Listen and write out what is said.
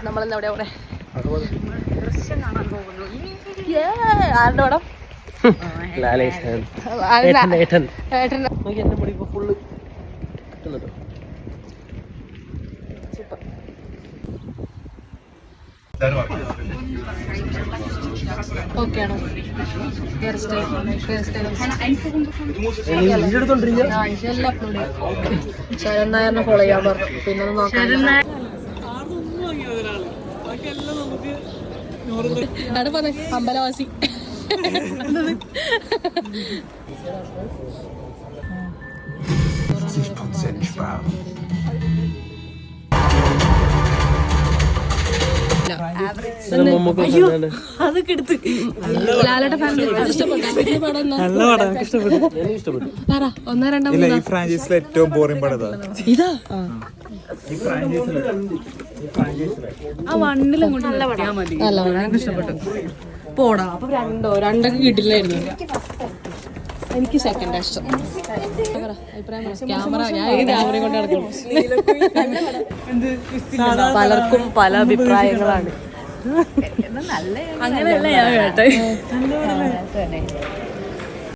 നമ്മളെന്താ അവിടെ അവിടെ ആരുടെ പടം? ഓക്കെ ആണോ? ശരൺ നായറിനെ ഫോളോ ചെയ്യാൻ പറഞ്ഞു. പിന്നെ നോക്കാൻ അമ്പലവാസി അതൊക്കെ എടുത്ത് ലാലയുടെ ഫാമിലി ഏറ്റവും ബോറിംഗ് പടം ഇതാ. ആ വണ്ണിലങ്ങോട്ട് നല്ല പടം. നല്ല പടം, ഇഷ്ടപ്പെട്ടു. പോടാ. അപ്പൊ രണ്ടൊക്കെ കിട്ടില്ലായിരുന്നു. എനിക്ക് സെക്കൻഡ് ഇഷ്ടം. ക്യാമറ ഞാൻ ക്യാമറ കൊണ്ട് നടക്കുന്നു. പലർക്കും പല അഭിപ്രായങ്ങളാണ്. അങ്ങനെയല്ല ഞാൻ കേട്ടെ.